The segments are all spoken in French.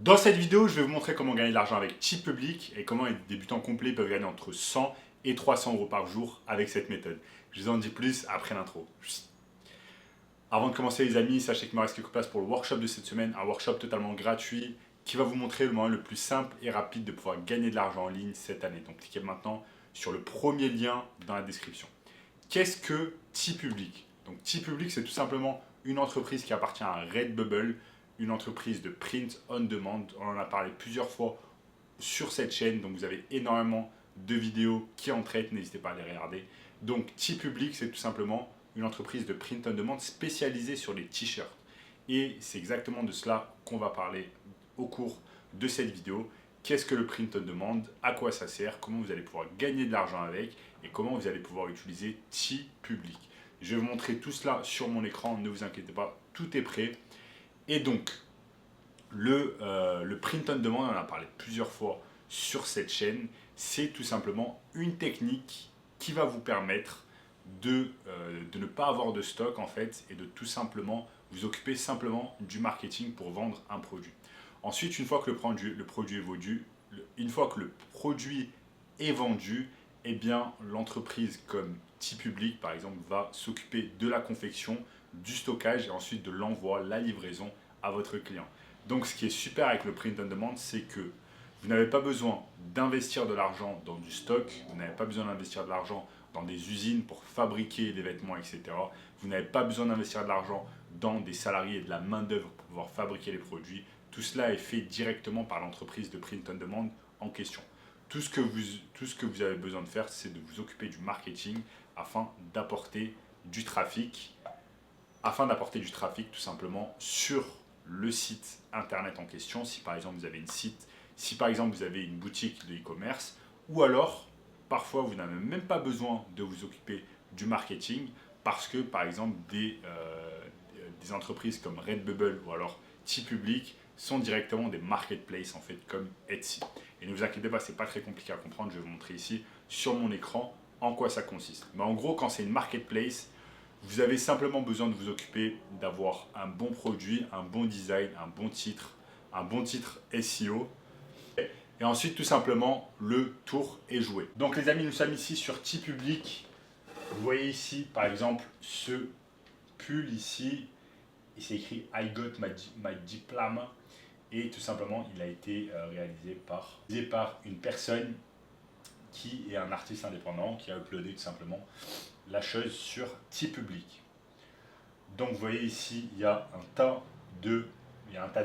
Dans cette vidéo, je vais vous montrer comment gagner de l'argent avec TeePublic et comment les débutants complets peuvent gagner entre 100 et 300 euros par jour avec cette méthode. Je vous en dis plus après l'intro. Avant de commencer les amis, sachez qu'il me reste quelques places pour le workshop de cette semaine, un workshop totalement gratuit qui va vous montrer le moyen le plus simple et rapide de pouvoir gagner de l'argent en ligne cette année. Donc cliquez maintenant sur le premier lien dans la description. Qu'est-ce que TeePublic? Donc TeePublic, c'est tout simplement une entreprise qui appartient à Redbubble, une entreprise de print on demand. On en a parlé plusieurs fois sur cette chaîne, donc vous avez énormément de vidéos qui en traitent, n'hésitez pas à les regarder. Donc TeePublic, c'est tout simplement une entreprise de print on demand spécialisée sur les t-shirts. Et c'est exactement de cela qu'on va parler au cours de cette vidéo. Qu'est-ce que le print on demand? À quoi ça sert? Comment vous allez pouvoir gagner de l'argent avec? Et comment vous allez pouvoir utiliser TeePublic? Je vais vous montrer tout cela sur mon écran, ne vous inquiétez pas, tout est prêt. Et donc, le print on demand, on en a parlé plusieurs fois sur cette chaîne, c'est tout simplement une technique qui va vous permettre de ne pas avoir de stock en fait et de tout simplement vous occuper simplement du marketing pour vendre un produit. Ensuite, une fois que le produit est vendu, eh bien l'entreprise comme TeePublic par exemple va s'occuper de la confection, du stockage et ensuite de l'envoi, la livraison à votre client. Donc ce qui est super avec le print on demand, c'est que vous n'avez pas besoin d'investir de l'argent dans du stock, vous n'avez pas besoin d'investir de l'argent dans des usines pour fabriquer des vêtements, etc. Vous n'avez pas besoin d'investir de l'argent dans des salariés et de la main-d'œuvre pour pouvoir fabriquer les produits. Tout cela est fait directement par l'entreprise de print on demand en question. Tout ce que vous avez besoin de faire, c'est de vous occuper du marketing afin d'apporter du trafic, tout simplement sur le site internet en question. Si par exemple vous avez une boutique de e-commerce, ou alors parfois vous n'avez même pas besoin de vous occuper du marketing parce que par exemple des entreprises comme Redbubble ou alors TeePublic sont directement des marketplaces en fait comme Etsy. Et ne vous inquiétez pas, c'est pas très compliqué à comprendre, je vais vous montrer ici sur mon écran en quoi ça consiste. Mais en gros, quand c'est une marketplace, vous avez simplement besoin de vous occuper d'avoir un bon produit, un bon design, un bon titre SEO. Et ensuite, tout simplement, le tour est joué. Donc les amis, nous sommes ici sur TeePublic. Vous voyez ici, par exemple, ce pull ici. Il s'est écrit I got my diploma. Et tout simplement, il a été réalisé par une personne qui est un artiste indépendant, qui a uploadé tout simplement la chose sur TeePublic. Donc vous voyez ici, il y a un tas de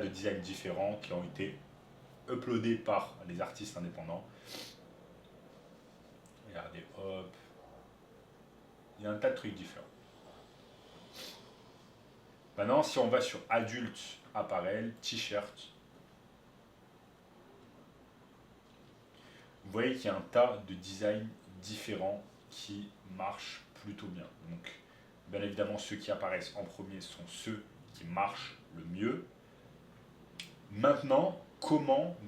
designs différents qui ont été uploadés par les artistes indépendants. Regardez, hop, il y a un tas de trucs différents. Maintenant, si on va sur adulte, apparel, t-shirt, vous voyez qu'il y a un tas de designs différents qui marchent plutôt bien. Donc, bien évidemment, ceux qui apparaissent en premier sont ceux qui marchent le mieux. Maintenant,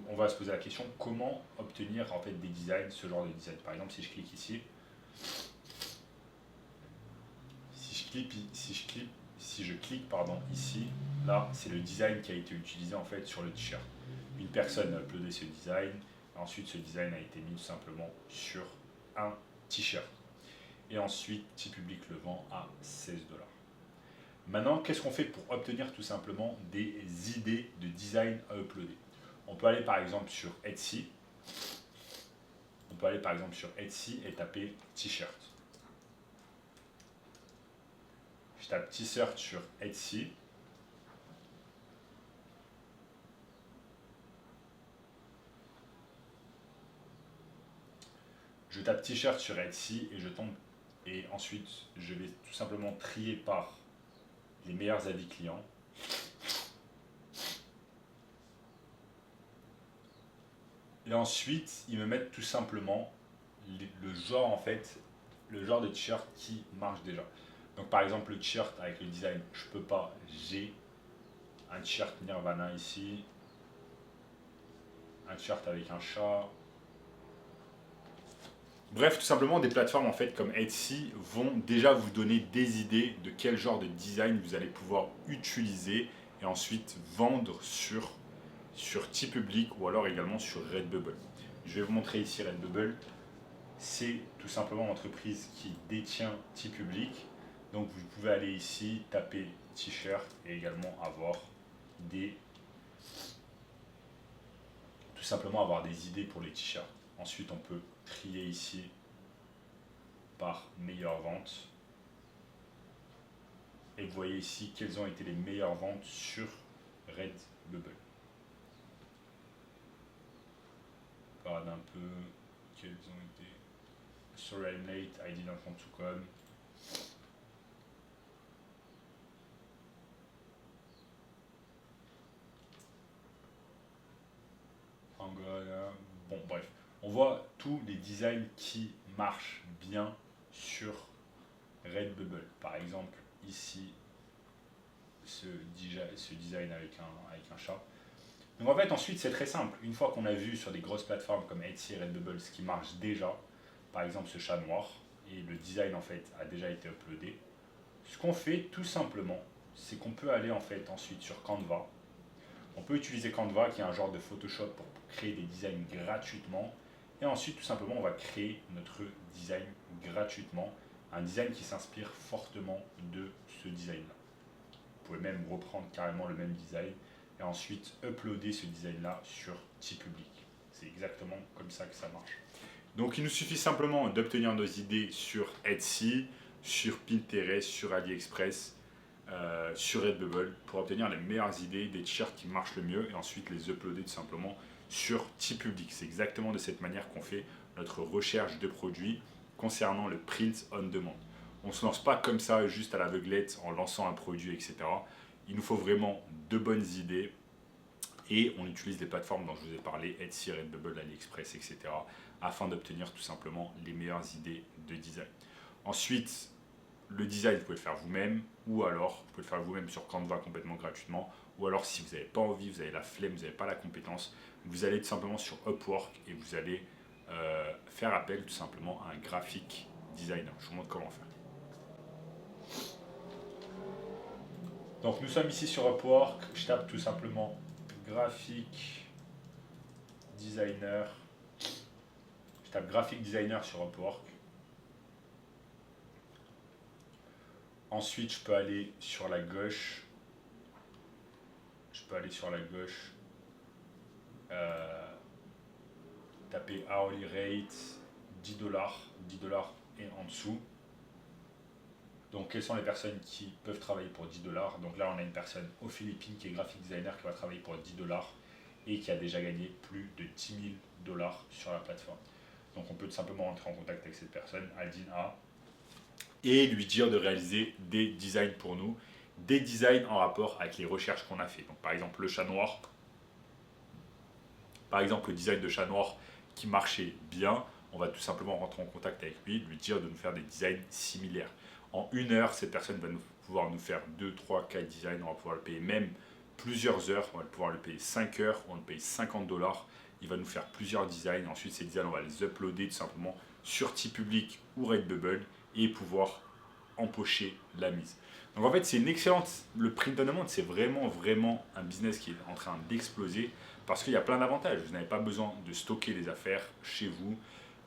on va se poser la question, comment obtenir en fait des designs, ce genre de design. Par exemple, si je clique ici, si je clique ici, là, c'est le design qui a été utilisé en fait sur le t-shirt. Une personne a uploadé ce design, ensuite ce design a été mis tout simplement sur un t-shirt. Et ensuite, TeePublic le vend à 16$. Maintenant, qu'est-ce qu'on fait pour obtenir tout simplement des idées de design à uploader? On peut aller par exemple sur Etsy. Et taper t-shirt. Je tape t-shirt sur Etsy. Je tape t-shirt sur Etsy et je tombe. Et ensuite, je vais tout simplement trier par les meilleurs avis clients. Et ensuite, ils me mettent tout simplement le genre de t-shirt qui marche déjà. Donc par exemple le t-shirt avec le design, je peux pas, j'ai un t-shirt Nirvana ici, un t-shirt avec un chat. Bref, tout simplement des plateformes en fait comme Etsy vont déjà vous donner des idées de quel genre de design vous allez pouvoir utiliser et ensuite vendre sur sur TeePublic ou alors également sur Redbubble. Je vais vous montrer ici Redbubble. C'est tout simplement l'entreprise qui détient TeePublic. Donc vous pouvez aller ici, taper t-shirt et également avoir tout simplement avoir des idées pour les t-shirts. Ensuite on peut trier ici par meilleure vente. Et vous voyez ici quelles ont été les meilleures ventes sur Redbubble. On va regarder un peu quelles ont été. Sorry I'm late, I didn't want to come. Bon bref, on voit tous les designs qui marchent bien sur Redbubble. Par exemple ici ce design avec un chat. Donc en fait ensuite c'est très simple. Une fois qu'on a vu sur des grosses plateformes comme Etsy et Redbubble ce qui marche déjà, par exemple ce chat noir, et le design en fait a déjà été uploadé, ce qu'on fait tout simplement c'est qu'on peut aller en fait ensuite sur Canva. On peut utiliser Canva qui est un genre de Photoshop pour créer des designs gratuitement. Et ensuite, tout simplement, on va créer notre design gratuitement. Un design qui s'inspire fortement de ce design-là. Vous pouvez même reprendre carrément le même design et ensuite uploader ce design-là sur TeePublic. C'est exactement comme ça que ça marche. Donc, il nous suffit simplement d'obtenir nos idées sur Etsy, sur Pinterest, sur AliExpress, sur Redbubble pour obtenir les meilleures idées, des t-shirts qui marchent le mieux et ensuite les uploader tout simplement sur TeePublic. C'est exactement de cette manière qu'on fait notre recherche de produits concernant le print on demand. On ne se lance pas comme ça juste à l'aveuglette en lançant un produit, etc. Il nous faut vraiment de bonnes idées et on utilise les plateformes dont je vous ai parlé, Etsy, Redbubble, AliExpress, etc. afin d'obtenir tout simplement les meilleures idées de design. Ensuite, le design, vous pouvez le faire vous-même, ou alors vous pouvez le faire vous-même sur Canva complètement gratuitement, ou alors si vous n'avez pas envie, vous avez la flemme, vous n'avez pas la compétence, vous allez tout simplement sur Upwork et vous allez faire appel tout simplement à un graphic designer. Je vous montre comment faire. Donc nous sommes ici sur Upwork, je tape tout simplement graphic designer, je tape graphic designer sur Upwork. Ensuite, je peux aller sur la gauche. Taper hourly rate, $10, $10 et en dessous. Donc, quelles sont les personnes qui peuvent travailler pour $10? Donc là, on a une personne aux Philippines qui est graphic designer qui va travailler pour $10 et qui a déjà gagné plus de $10 000 sur la plateforme. Donc, on peut tout simplement entrer en contact avec cette personne, Aldina, et lui dire de réaliser des designs pour nous, des designs en rapport avec les recherches qu'on a fait. Donc par exemple le chat noir, par exemple le design de chat noir qui marchait bien, on va tout simplement rentrer en contact avec lui, lui dire de nous faire des designs similaires. En 1 heure, cette personne va pouvoir nous faire 2, 3, 4 designs, on va pouvoir le payer même plusieurs heures, on va pouvoir le payer 5 heures, on va le payer $50, il va nous faire plusieurs designs, ensuite ces designs on va les uploader tout simplement sur TeePublic ou Redbubble et pouvoir empocher la mise. Donc en fait c'est une excellente, le print on demand c'est vraiment un business qui est en train d'exploser parce qu'il y a plein d'avantages. Vous n'avez pas besoin de stocker les affaires chez vous,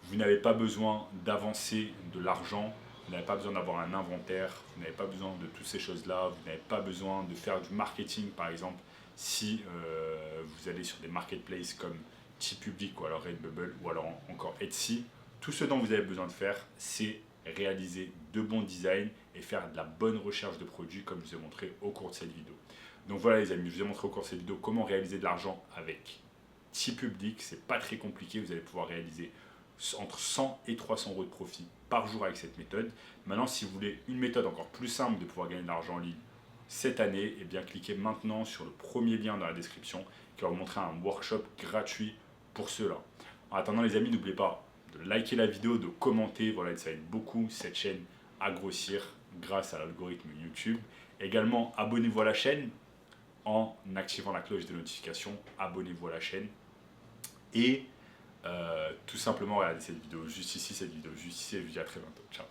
vous n'avez pas besoin d'avancer de l'argent, vous n'avez pas besoin d'avoir un inventaire, vous n'avez pas besoin de toutes ces choses-là, vous n'avez pas besoin de faire du marketing par exemple si vous allez sur des marketplaces comme TeePublic ou alors Redbubble ou alors encore Etsy. Tout ce dont vous avez besoin de faire, c'est réaliser de bons designs et faire de la bonne recherche de produits comme je vous ai montré au cours de cette vidéo. Donc voilà les amis, je vous ai montré au cours de cette vidéo comment réaliser de l'argent avec TeePublic. C'est pas très compliqué, vous allez pouvoir réaliser entre 100 et 300 euros de profit par jour avec cette méthode. Maintenant, si vous voulez une méthode encore plus simple de pouvoir gagner de l'argent en ligne cette année, eh bien cliquez maintenant sur le premier lien dans la description qui va vous montrer un workshop gratuit pour cela. En attendant les amis, n'oubliez pas de liker la vidéo, de commenter, voilà, ça aide beaucoup cette chaîne à grossir grâce à l'algorithme YouTube. Également, abonnez-vous à la chaîne en activant la cloche de notification, abonnez-vous à la chaîne et tout simplement regardez cette vidéo juste ici, et je vous dis à très bientôt. Ciao.